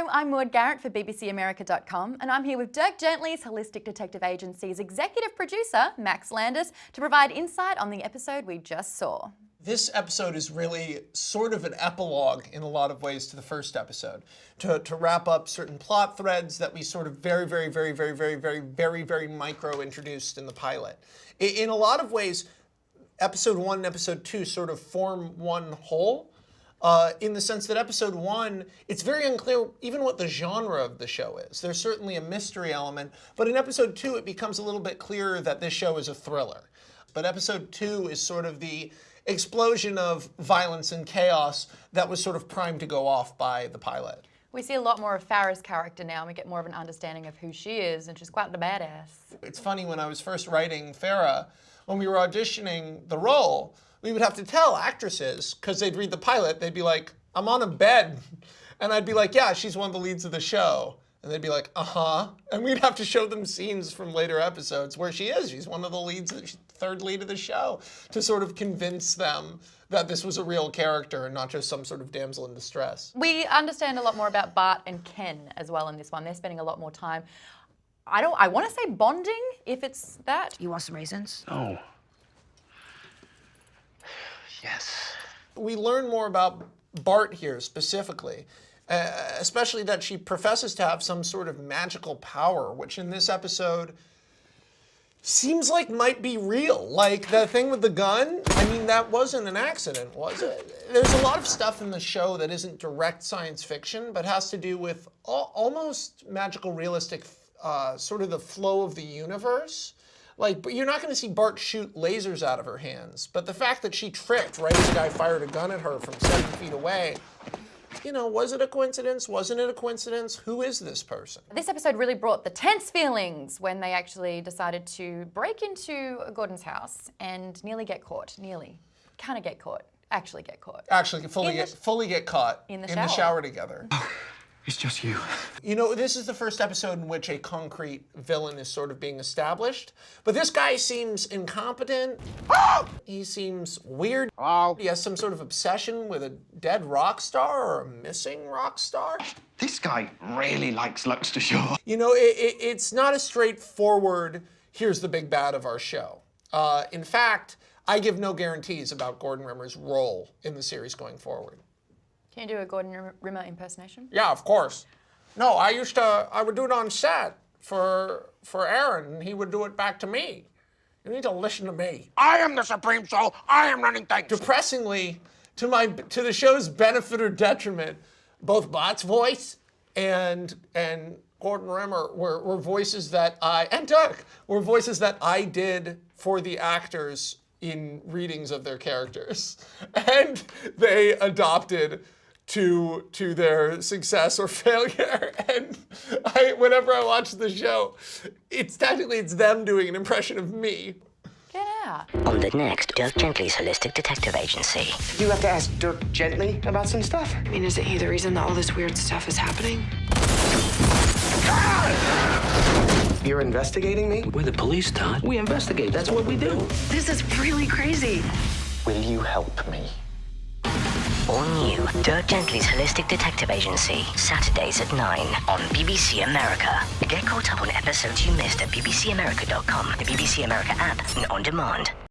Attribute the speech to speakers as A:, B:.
A: Hello, I'm Maude Garrett for BBCAmerica.com, and I'm here with Dirk Gently's Holistic Detective Agency's executive producer, Max Landis, to provide insight on the episode we just saw.
B: This episode is really sort of an epilogue in a lot of ways to the first episode, to wrap up certain plot threads that we sort of very micro introduced in the pilot. In a lot of ways, episode 1 and episode 2 sort of form one whole. In the sense that episode 1, it's very unclear even what the genre of the show is. There's certainly a mystery element, but in episode 2 it becomes a little bit clearer that this show is a thriller. But episode 2 is sort of the explosion of violence and chaos that was sort of primed to go off by the pilot.
A: We see a lot more of Farrah's character now, and we get more of an understanding of who she is, and she's quite the badass.
B: It's funny, when I was first writing Farrah, when we were auditioning the role, we would have to tell actresses, because they'd read the pilot, they'd be like, I'm on a bed. And I'd be like, yeah, she's one of the leads of the show. And they'd be like, uh-huh. And we'd have to show them scenes from later episodes where she is. She's one of the leads, third lead of the show, to sort of convince them that this was a real character and not just some sort of damsel in distress.
A: We understand a lot more about Bart and Ken as well in this one. They're spending a lot more time, I want to say bonding, if it's that.
C: You want some raisins?
D: Oh. Yes.
B: We learn more about Bart here specifically, especially that she professes to have some sort of magical power, which in this episode seems like might be real. Like the thing with the gun, I mean, that wasn't an accident, was it? There's a lot of stuff in the show that isn't direct science fiction, but has to do with almost magical realistic, sort of the flow of the universe. Like, but you're not going to see Bart shoot lasers out of her hands. But the fact that she tripped right as the guy fired a gun at her from 7 feet away, you know, was it a coincidence? Wasn't it a coincidence? Who is this person?
A: This episode really brought the tense feelings when they actually decided to break into Gordon's house and nearly get caught. Nearly. Kind of get caught. Actually get caught.
B: Actually, fully get caught
A: in the
B: shower together.
D: It's just you.
B: You know, this is the first episode in which a concrete villain is sort of being established. But this guy seems incompetent. He seems weird.
D: Hello?
B: He has some sort of obsession with a dead rock star or a missing rock star.
D: This guy really likes Lux to Shore.
B: You know, it's not a straightforward, here's the big bad of our show. In fact, I give no guarantees about Gordon Rimmer's role in the series going forward.
A: Can you do a Gordon Rimmer impersonation?
B: Yeah, of course. No, I would do it on set for Aaron, and he would do it back to me. You need to listen to me.
D: I am the Supreme Soul. I am running things.
B: Depressingly, to the show's benefit or detriment, both Bart's voice and Gordon Rimmer were voices that and Dirk were voices that I did for the actors in readings of their characters. And they adopted to their success or failure. And whenever I watch the show, it's them doing an impression of me.
A: Get out.
C: On the next Dirk Gently's Holistic Detective Agency.
E: You have to ask Dirk Gently about some stuff.
F: I mean, isn't he the reason that all this weird stuff is happening?
E: You're investigating me?
G: We're the police, Todd. We investigate. That's what we do.
F: This is really crazy.
E: Will you help me?
C: All new Dirk Gently's Holistic Detective Agency, Saturdays at 9 on BBC America. Get caught up on episodes you missed at bbcamerica.com, the BBC America app, and on demand.